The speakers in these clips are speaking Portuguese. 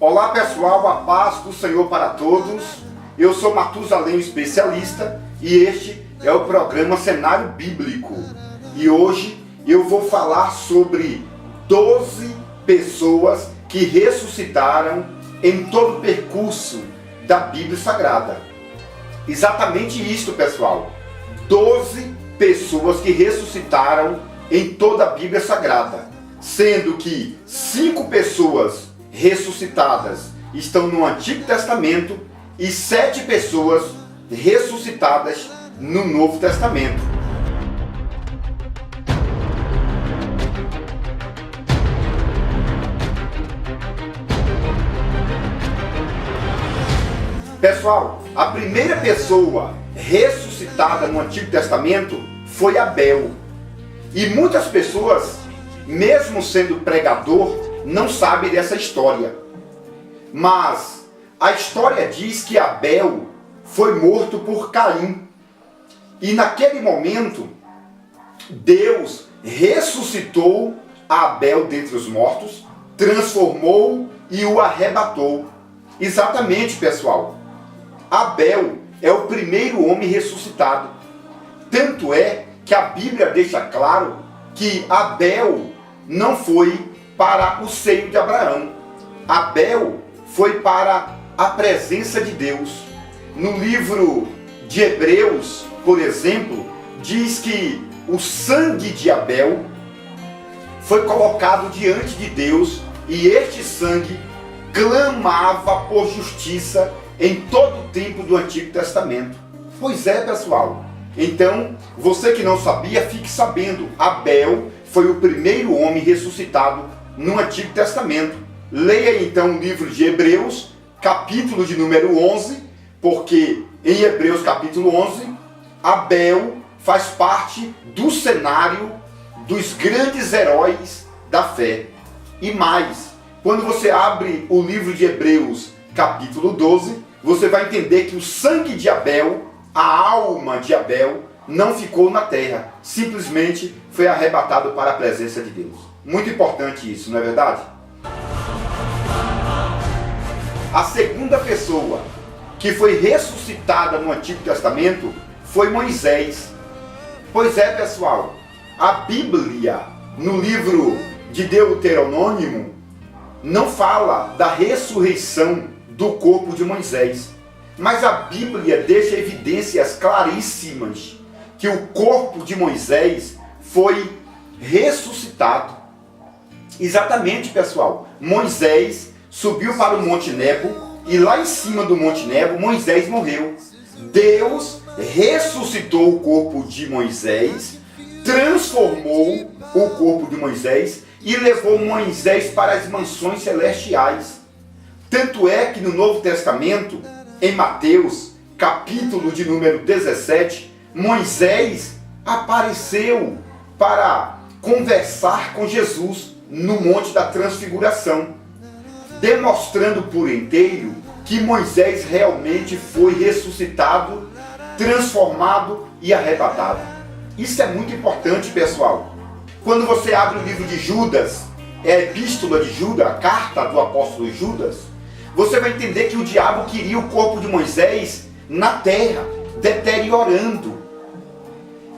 Olá pessoal, a paz do Senhor para todos. Eu sou Matusalém, especialista, e este é o programa Cenário Bíblico. E hoje eu vou falar sobre 12 pessoas que ressuscitaram em todo o percurso da Bíblia Sagrada. Exatamente isso, pessoal. 12 pessoas que ressuscitaram em toda a Bíblia Sagrada, sendo que 5 pessoas ressuscitadas estão no Antigo Testamento e 7 pessoas ressuscitadas no Novo Testamento. Pessoal, a primeira pessoa ressuscitada no Antigo Testamento foi Abel. E muitas pessoas, mesmo sendo pregador, não sabem dessa história. Mas a história diz que Abel foi morto por Caim. E naquele momento, Deus ressuscitou Abel dentre os mortos, transformou e o arrebatou. Exatamente, pessoal. Abel é o primeiro homem ressuscitado. Tanto é que a Bíblia deixa claro que Abel não foi para o seio de Abraão. Abel foi para a presença de Deus. No livro de Hebreus, por exemplo, diz que o sangue de Abel foi colocado diante de Deus e este sangue clamava por justiça em todo o tempo do Antigo Testamento. Pois é, pessoal. Então, você que não sabia, fique sabendo. Abel foi o primeiro homem ressuscitado no Antigo Testamento. Leia então o livro de Hebreus, capítulo de número 11, porque em Hebreus capítulo 11, Abel faz parte do cenário dos grandes heróis da fé. E mais, quando você abre o livro de Hebreus capítulo 12, você vai entender que o sangue de Abel, a alma de Abel, não ficou na terra, simplesmente foi arrebatado para a presença de Deus. Muito importante isso, não é verdade? A segunda pessoa que foi ressuscitada no Antigo Testamento foi Moisés. Pois é, pessoal, a Bíblia, no livro de Deuteronômio, não fala da ressurreição do corpo de Moisés. Mas a Bíblia deixa evidências claríssimas que o corpo de Moisés foi ressuscitado. Exatamente, pessoal. Moisés subiu para o Monte Nebo e lá em cima do Monte Nebo Moisés morreu. Deus ressuscitou o corpo de Moisés, transformou o corpo de Moisés e levou Moisés para as mansões celestiais. Tanto é que no Novo Testamento, em Mateus, capítulo de número 17, Moisés apareceu para conversar com Jesus no Monte da Transfiguração, demonstrando por inteiro que Moisés realmente foi ressuscitado, transformado e arrebatado. Isso é muito importante, pessoal. Quando você abre o livro de Judas, é a epístola de Judas, a carta do apóstolo Judas, você vai entender que o diabo queria o corpo de Moisés na terra, deteriorando.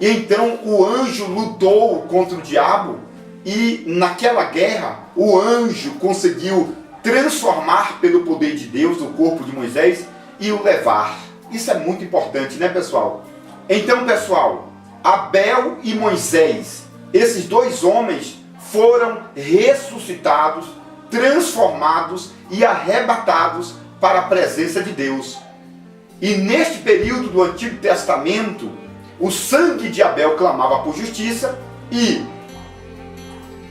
E então o anjo lutou contra o diabo e naquela guerra o anjo conseguiu transformar pelo poder de Deus o corpo de Moisés e o levar. Isso é muito importante, né, pessoal? Então, pessoal, Abel e Moisés, esses dois homens foram ressuscitados, transformados e arrebatados para a presença de Deus. E neste período do Antigo Testamento, o sangue de Abel clamava por justiça e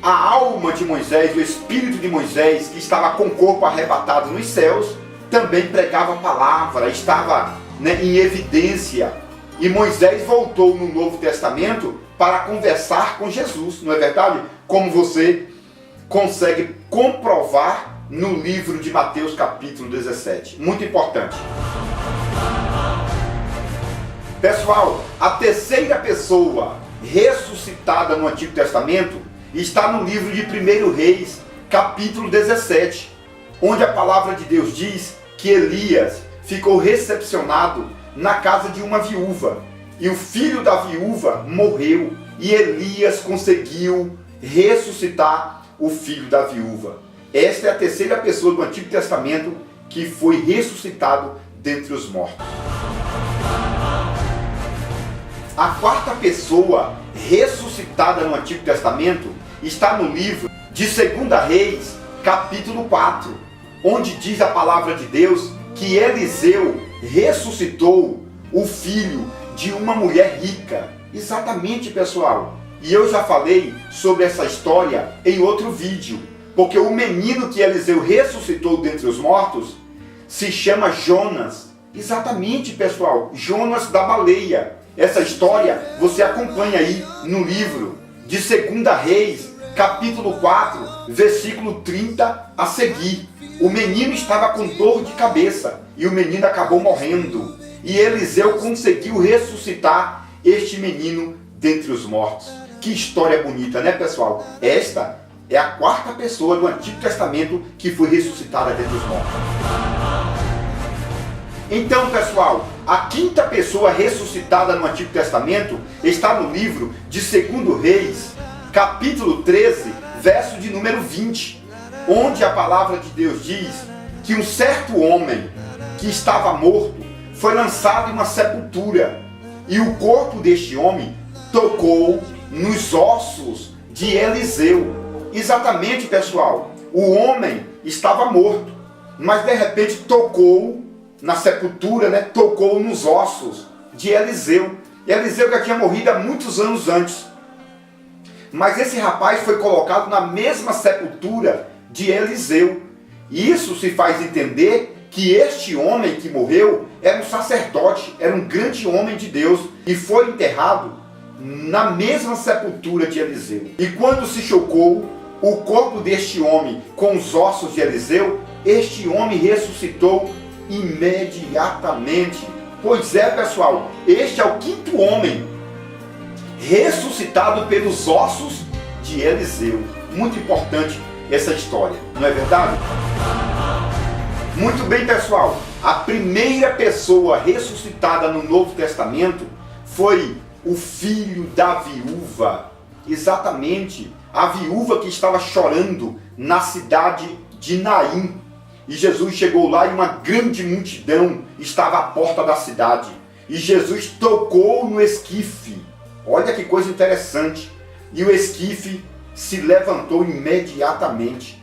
a alma de Moisés, o espírito de Moisés, que estava com o corpo arrebatado nos céus, também pregava a palavra, estava, em evidência. E Moisés voltou no Novo Testamento para conversar com Jesus, não é verdade? Como você consegue comprovar no livro de Mateus capítulo 17. Muito importante. Pessoal, a terceira pessoa ressuscitada no Antigo Testamento está no livro de 1 Reis, capítulo 17, onde a palavra de Deus diz que Elias ficou recepcionado na casa de uma viúva, e o filho da viúva morreu, e Elias conseguiu ressuscitar o filho da viúva. Esta é a terceira pessoa do Antigo Testamento que foi ressuscitado dentre os mortos. A quarta pessoa ressuscitada no Antigo Testamento está no livro de 2 Reis, capítulo 4, onde diz a palavra de Deus que Eliseu ressuscitou o filho de uma mulher rica. Exatamente, pessoal. E eu já falei sobre essa história em outro vídeo, porque o menino que Eliseu ressuscitou dentre os mortos se chama Jonas. Exatamente, pessoal, Jonas da baleia. Essa história você acompanha aí no livro de 2 Reis, capítulo 4, versículo 30 a seguir. O menino estava com dor de cabeça e o menino acabou morrendo. E Eliseu conseguiu ressuscitar este menino dentre os mortos. Que história bonita, né, pessoal? Esta é a quarta pessoa do Antigo Testamento que foi ressuscitada dentre os mortos. Então, pessoal, a quinta pessoa ressuscitada no Antigo Testamento está no livro de 2 Reis, capítulo 13, verso de número 20, onde a palavra de Deus diz que um certo homem que estava morto foi lançado em uma sepultura, e o corpo deste homem tocou nos ossos de Eliseu. Exatamente, pessoal, o homem estava morto, mas de repente tocou na sepultura, né? Tocou nos ossos de Eliseu. Eliseu já tinha morrido há muitos anos antes. Mas esse rapaz foi colocado na mesma sepultura de Eliseu. E isso se faz entender que este homem que morreu era um sacerdote, era um grande homem de Deus, e foi enterrado na mesma sepultura de Eliseu. E quando se chocou o corpo deste homem com os ossos de Eliseu, este homem ressuscitou imediatamente. Pois é, pessoal, este é o quinto homem ressuscitado pelos ossos de Eliseu. Muito importante essa história, não é verdade? Muito bem, pessoal, a primeira pessoa ressuscitada no Novo Testamento foi o filho da viúva. Exatamente, a viúva que estava chorando na cidade de Naim. E Jesus chegou lá e uma grande multidão estava à porta da cidade. E Jesus tocou no esquife. Olha que coisa interessante. E o esquife se levantou imediatamente.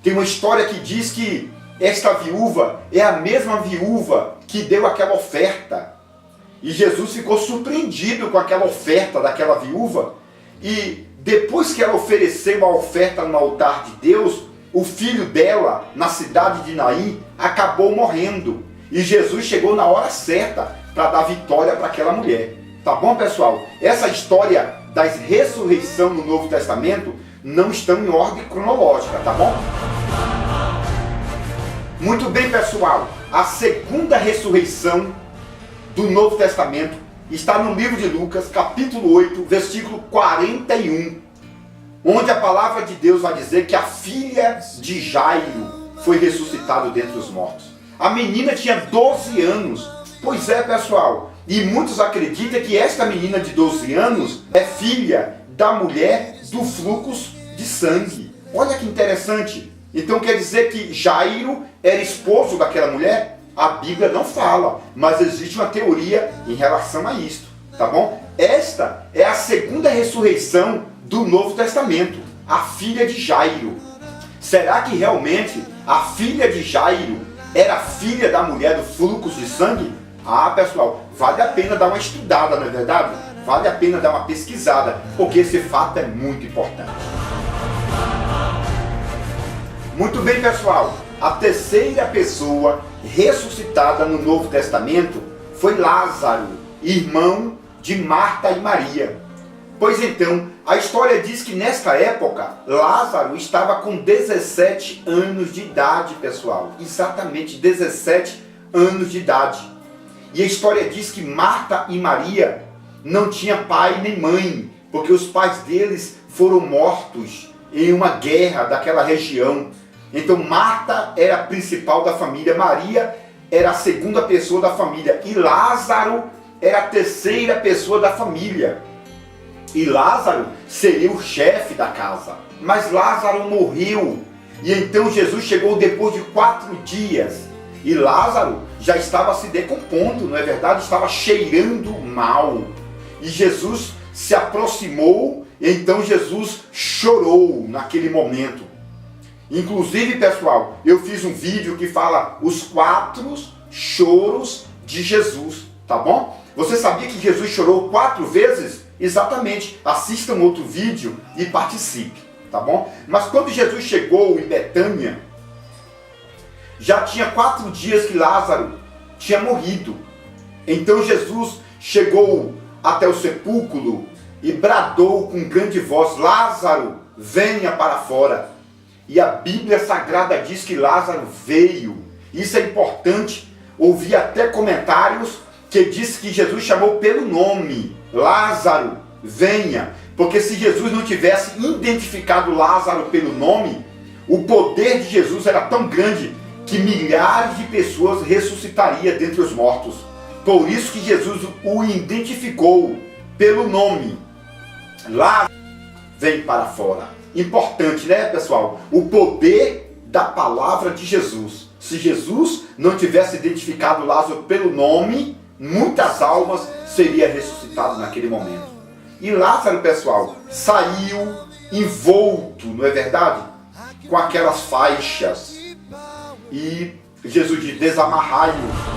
Tem uma história que diz que esta viúva é a mesma viúva que deu aquela oferta. E Jesus ficou surpreendido com aquela oferta daquela viúva. E depois que ela ofereceu a oferta no altar de Deus, o filho dela, na cidade de Naim, acabou morrendo. E Jesus chegou na hora certa para dar vitória para aquela mulher. Tá bom, pessoal? Essa história da ressurreição no Novo Testamento não estão em ordem cronológica, tá bom? Muito bem, pessoal. A segunda ressurreição do Novo Testamento está no livro de Lucas, capítulo 8, versículo 41. Onde a palavra de Deus vai dizer que a filha de Jairo foi ressuscitada dentre os mortos. A menina tinha 12 anos. Pois é, pessoal, e muitos acreditam que esta menina de 12 anos é filha da mulher do fluxo de sangue. Olha que interessante. Então quer dizer que Jairo era esposo daquela mulher? A Bíblia não fala, mas existe uma teoria em relação a isto, tá bom? Esta é a segunda ressurreição do Novo Testamento, a filha de Jairo. Será que realmente a filha de Jairo era filha da mulher do fluxo de sangue? Ah, pessoal, vale a pena dar uma estudada, não é verdade? Vale a pena dar uma pesquisada, porque esse fato é muito importante. Muito bem, pessoal, a terceira pessoa ressuscitada no Novo Testamento foi Lázaro, irmão de Marta e Maria. Pois então, a história diz que nesta época, Lázaro estava com 17 anos de idade, pessoal. Exatamente 17 anos de idade. E a história diz que Marta e Maria não tinham pai nem mãe, porque os pais deles foram mortos em uma guerra daquela região. Então Marta era a principal da família, Maria era a segunda pessoa da família e Lázaro era a terceira pessoa da família. E Lázaro seria o chefe da casa. Mas Lázaro morreu. E então Jesus chegou depois de 4 dias. E Lázaro já estava se decompondo, não é verdade? Estava cheirando mal. E Jesus se aproximou, e então Jesus chorou naquele momento. Inclusive, pessoal, eu fiz um vídeo que fala os 4 choros de Jesus, tá bom? Você sabia que Jesus chorou 4 vezes? Exatamente. Assista um outro vídeo e participe, tá bom? Mas quando Jesus chegou em Betânia, já tinha 4 dias que Lázaro tinha morrido. Então Jesus chegou até o sepulcro e bradou com grande voz: Lázaro, venha para fora. E a Bíblia Sagrada diz que Lázaro veio. Isso é importante. Ouvi até comentários que diz que Jesus chamou pelo nome: Lázaro, venha. Porque se Jesus não tivesse identificado Lázaro pelo nome, o poder de Jesus era tão grande que milhares de pessoas ressuscitariam dentre os mortos. Por isso que Jesus o identificou pelo nome: Lázaro, vem para fora. Importante, né, pessoal? O poder da palavra de Jesus. Se Jesus não tivesse identificado Lázaro pelo nome, muitas almas seriam ressuscitadas naquele momento. E Lázaro, pessoal, saiu envolto, não é verdade? Com aquelas faixas. E Jesus diz: desamarrai-o.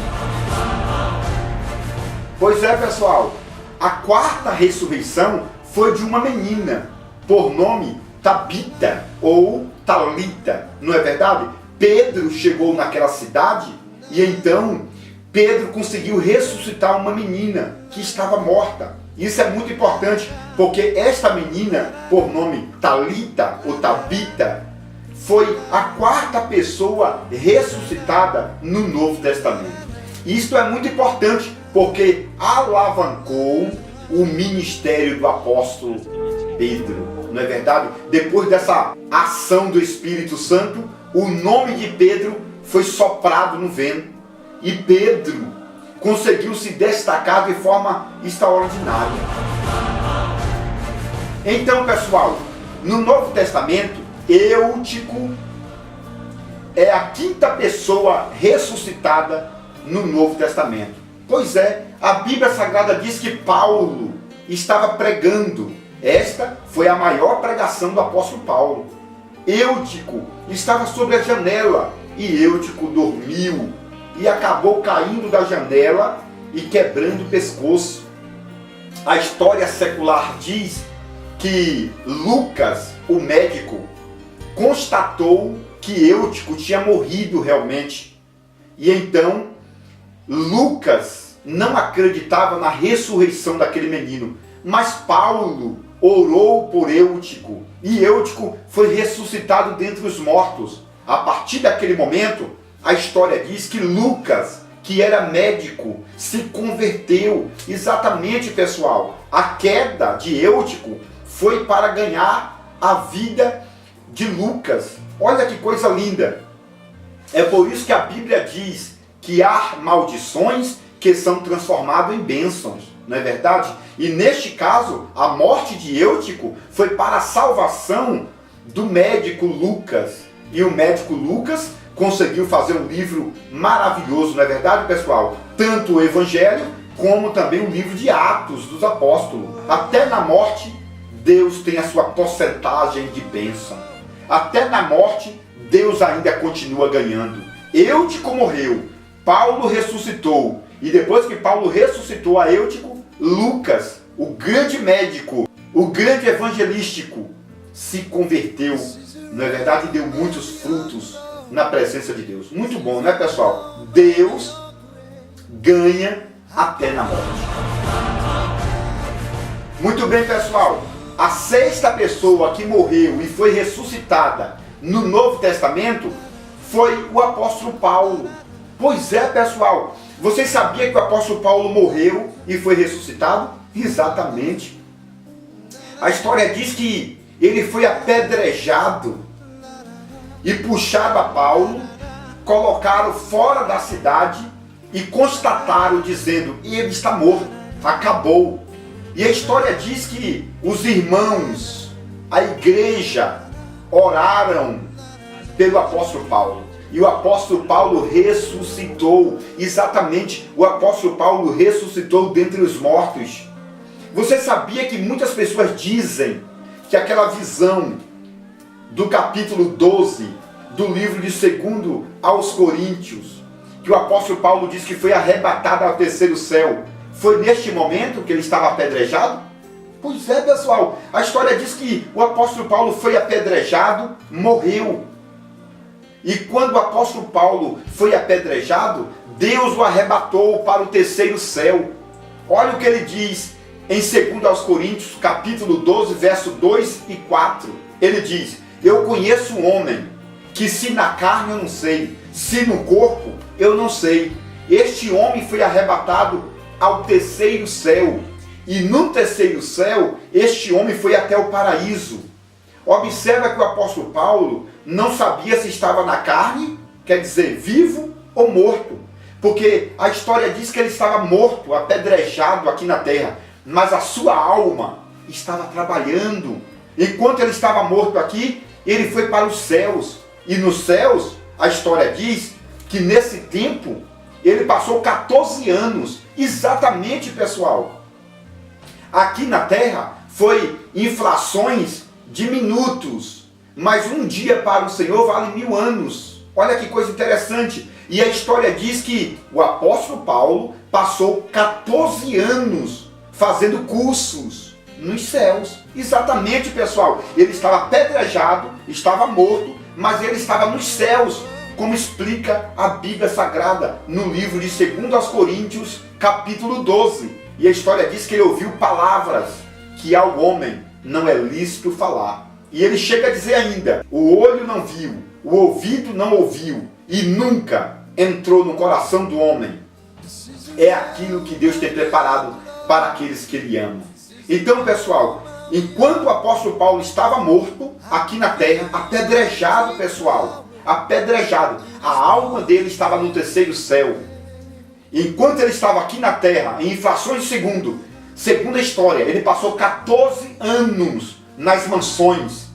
Pois é, pessoal, a 4ª ressurreição foi de uma menina, por nome Tabita ou Talita, não é verdade? Pedro chegou naquela cidade e então Pedro conseguiu ressuscitar uma menina que estava morta. Isso é muito importante, porque esta menina, por nome Talita ou Tabita, foi a 4ª pessoa ressuscitada no Novo Testamento. Isto é muito importante, porque alavancou o ministério do apóstolo Pedro, não é verdade? Depois dessa ação do Espírito Santo, o nome de Pedro foi soprado no vento e Pedro conseguiu se destacar de forma extraordinária. Então, pessoal, no Novo Testamento, Eutico é a 5ª pessoa ressuscitada no Novo Testamento. Pois é, a Bíblia Sagrada diz que Paulo estava pregando. Esta foi a maior pregação do apóstolo Paulo. Eutico estava sobre a janela e Eutico dormiu e acabou caindo da janela e quebrando o pescoço. A história secular diz que Lucas, o médico, constatou que Eutico tinha morrido realmente. E então Lucas não acreditava na ressurreição daquele menino, mas Paulo orou por Eutico e Eutico foi ressuscitado dentre os mortos. A partir daquele momento, a história diz que Lucas, que era médico, se converteu. Exatamente, pessoal, a queda de Eutico foi para ganhar a vida de Lucas. Olha que coisa linda! É por isso que a Bíblia diz que há maldições que são transformadas em bênçãos, não é verdade? E neste caso, a morte de Eutico foi para a salvação do médico Lucas. E o médico Lucas conseguiu fazer um livro maravilhoso, não é verdade, pessoal? Tanto o Evangelho, como também o livro de Atos dos Apóstolos. Até na morte, Deus tem a sua porcentagem de bênção. Até na morte, Deus ainda continua ganhando. Eutico morreu, Paulo ressuscitou. E depois que Paulo ressuscitou a Eutico, Lucas, o grande médico, o grande evangelístico, se converteu, não é verdade? E deu muitos frutos na presença de Deus. Muito bom, né, pessoal? Deus ganha até na morte. Muito bem, pessoal. A 6ª pessoa que morreu e foi ressuscitada no Novo Testamento foi o apóstolo Paulo. Pois é, pessoal. Vocês sabiam que o apóstolo Paulo morreu e foi ressuscitado? Exatamente. A história diz que ele foi apedrejado e puxaram a Paulo, colocaram fora da cidade e constataram, dizendo: ele está morto, acabou. E a história diz que os irmãos, a igreja, oraram pelo apóstolo Paulo. E o apóstolo Paulo ressuscitou. Exatamente, o apóstolo Paulo ressuscitou dentre os mortos. Você sabia que muitas pessoas dizem que aquela visão do capítulo 12 do livro de 2 aos Coríntios, que o apóstolo Paulo diz que foi arrebatado ao terceiro céu, foi neste momento que ele estava apedrejado? Pois é, pessoal, a história diz que o apóstolo Paulo foi apedrejado, morreu. E quando o apóstolo Paulo foi apedrejado, Deus o arrebatou para o terceiro céu. Olha o que ele diz em 2 aos Coríntios, capítulo 12, verso 2 e 4. Ele diz: eu conheço um homem, que se na carne eu não sei, se no corpo eu não sei. Este homem foi arrebatado ao terceiro céu. E no terceiro céu, este homem foi até o paraíso. Observa que o apóstolo Paulo não sabia se estava na carne, quer dizer, vivo ou morto. Porque a história diz que ele estava morto, apedrejado aqui na terra. Mas a sua alma estava trabalhando. Enquanto ele estava morto aqui, ele foi para os céus. E nos céus, a história diz que nesse tempo, ele passou 14 anos. Exatamente, pessoal. Aqui na terra, foi inflações de minutos, mas um dia para o Senhor vale 1000 anos. Olha que coisa interessante. E a história diz que o apóstolo Paulo passou 14 anos fazendo cursos nos céus. Exatamente, pessoal. Ele estava apedrejado, estava morto, mas ele estava nos céus, como explica a Bíblia Sagrada no livro de 2 aos Coríntios, capítulo 12. E a história diz que ele ouviu palavras que ao homem não é lícito falar. E ele chega a dizer ainda: o olho não viu, o ouvido não ouviu e nunca entrou no coração do homem. É aquilo que Deus tem preparado para aqueles que Ele ama. Então, pessoal, enquanto o apóstolo Paulo estava morto aqui na terra, apedrejado, pessoal, apedrejado, a alma dele estava no terceiro céu. Enquanto ele estava aqui na terra, em inflações de segundo a história, ele passou 14 anos nas mansões,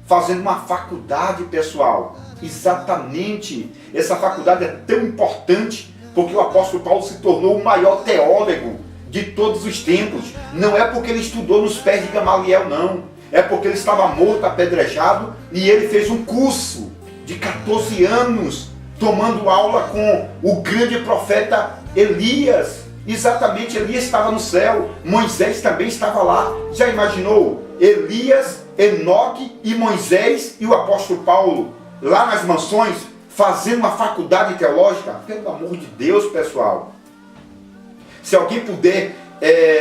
fazendo uma faculdade, pessoal. Exatamente, essa faculdade é tão importante, porque o apóstolo Paulo se tornou o maior teólogo de todos os tempos. Não é porque ele estudou nos pés de Gamaliel, não. É porque ele estava morto, apedrejado, e ele fez um curso de 14 anos, tomando aula com o grande profeta Elias. Exatamente, Elias estava no céu, Moisés também estava lá. Já imaginou? Elias, Enoque e Moisés e o apóstolo Paulo lá nas mansões, fazendo uma faculdade teológica? Pelo amor de Deus, pessoal. Se alguém puder,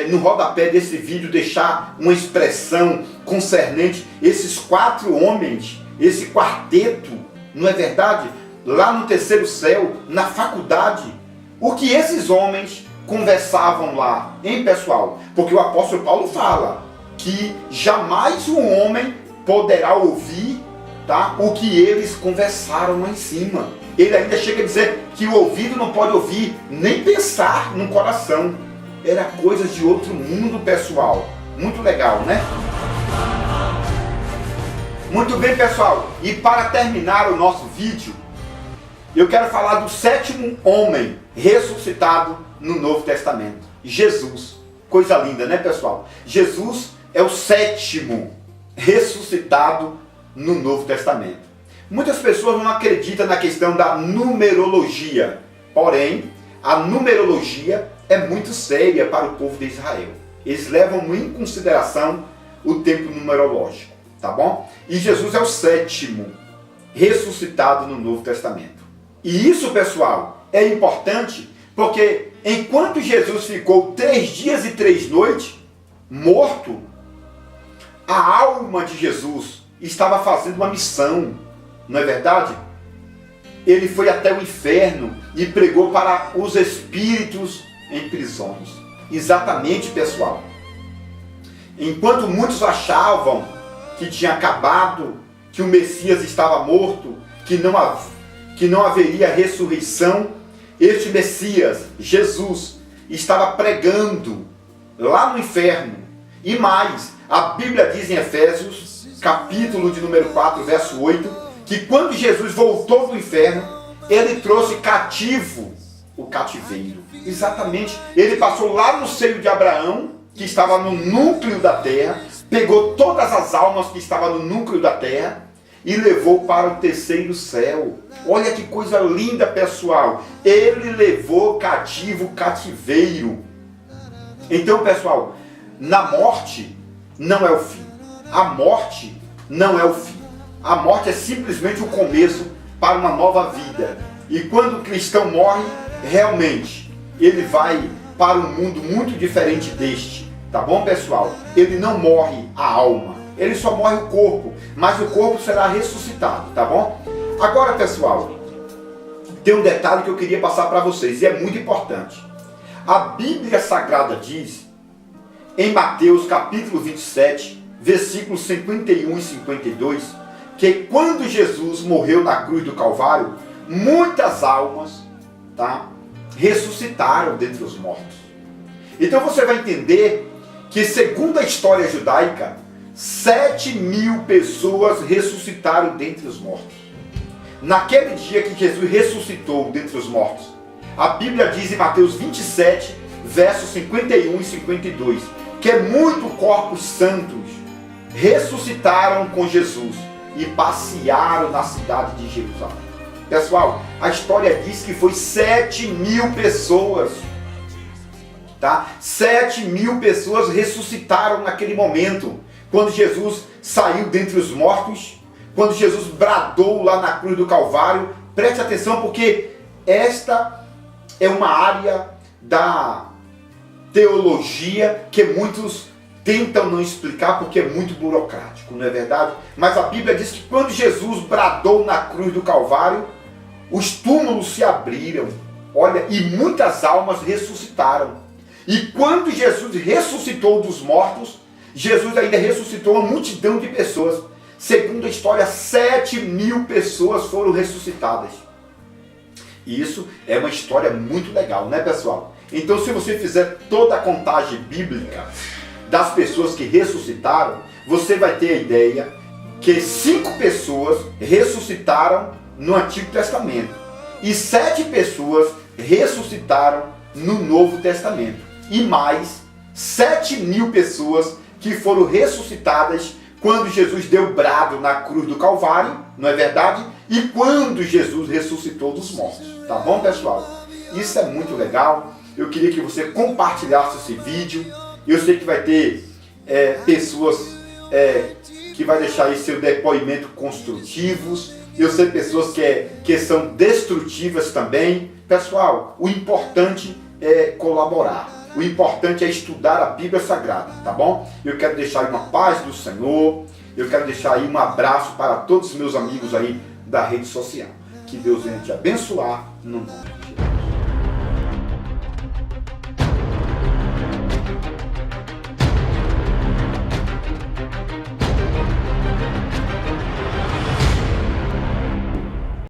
no rodapé desse vídeo, deixar uma expressão concernente esses 4 homens, esse quarteto, não é verdade? Lá no terceiro céu, na faculdade, o que esses homens conversavam lá, hein, pessoal? Porque o apóstolo Paulo fala que jamais um homem poderá ouvir, tá, o que eles conversaram lá em cima. Ele ainda chega a dizer que o ouvido não pode ouvir, nem pensar no coração. Era coisas de outro mundo, pessoal. Muito legal, né? Muito bem, pessoal. E para terminar o nosso vídeo, eu quero falar do 7º homem ressuscitado no Novo Testamento. Jesus. Coisa linda, né, pessoal? Jesus é o 7º ressuscitado no Novo Testamento. Muitas pessoas não acreditam na questão da numerologia. Porém, a numerologia é muito séria para o povo de Israel. Eles levam em consideração o tempo numerológico, tá bom? E Jesus é o 7º ressuscitado no Novo Testamento. E isso, pessoal, é importante porque enquanto Jesus ficou 3 dias e 3 noites morto, a alma de Jesus estava fazendo uma missão, não é verdade? Ele foi até o inferno e pregou para os espíritos em prisões. Exatamente, pessoal. Enquanto muitos achavam que tinha acabado, que o Messias estava morto, que não haveria ressurreição, este Messias, Jesus, estava pregando lá no inferno. E mais, a Bíblia diz em Efésios, capítulo de número 4, verso 8, que quando Jesus voltou do inferno, ele trouxe cativo o cativeiro. Exatamente, ele passou lá no seio de Abraão, que estava no núcleo da terra, pegou todas as almas que estavam no núcleo da terra e levou para o terceiro céu. Olha que coisa linda, pessoal. Ele levou cativo o cativeiro. Então, pessoal, na morte não é o fim. A morte não é o fim. A morte é simplesmente o começo para uma nova vida. E quando o cristão morre, realmente, ele vai para um mundo muito diferente deste. Tá bom, pessoal? Ele não morre a alma, ele só morre o corpo, mas o corpo será ressuscitado, tá bom? Agora, pessoal, tem um detalhe que eu queria passar para vocês, e é muito importante. A Bíblia Sagrada diz, em Mateus capítulo 27, versículos 51 e 52, que quando Jesus morreu na cruz do Calvário, muitas almas, tá, ressuscitaram dentre os mortos. Então você vai entender que, segundo a história judaica, 7.000 pessoas ressuscitaram dentre os mortos. Naquele dia que Jesus ressuscitou dentre os mortos, a Bíblia diz em Mateus 27, versos 51 e 52, que muitos corpos santos ressuscitaram com Jesus e passearam na cidade de Jerusalém. Pessoal, a história diz que foi 7.000 pessoas. Tá? 7.000 pessoas ressuscitaram naquele momento, quando Jesus saiu dentre os mortos, quando Jesus bradou lá na cruz do Calvário. Preste atenção, porque esta é uma área da teologia que muitos tentam não explicar porque é muito burocrático, não é verdade? Mas a Bíblia diz que quando Jesus bradou na cruz do Calvário, os túmulos se abriram, olha, e muitas almas ressuscitaram. E quando Jesus ressuscitou dos mortos, Jesus ainda ressuscitou uma multidão de pessoas. Segundo a história, 7.000 pessoas foram ressuscitadas. E isso é uma história muito legal, né, pessoal? Então, se você fizer toda a contagem bíblica das pessoas que ressuscitaram, você vai ter a ideia que 5 pessoas ressuscitaram no Antigo Testamento e 7 pessoas ressuscitaram no Novo Testamento. E mais 7.000 pessoas que foram ressuscitadas quando Jesus deu brado na cruz do Calvário, não é verdade? E quando Jesus ressuscitou dos mortos. Tá bom, pessoal? Isso é muito legal. Eu queria que você compartilhasse esse vídeo. Eu sei que vai ter pessoas que vai deixar aí seu depoimento construtivos. Eu sei pessoas que são destrutivas também. Pessoal, o importante é colaborar. O importante é estudar a Bíblia Sagrada, tá bom? Eu quero deixar aí uma paz do Senhor. Eu quero deixar aí um abraço para todos os meus amigos aí da rede social. Que Deus venha te abençoar no nome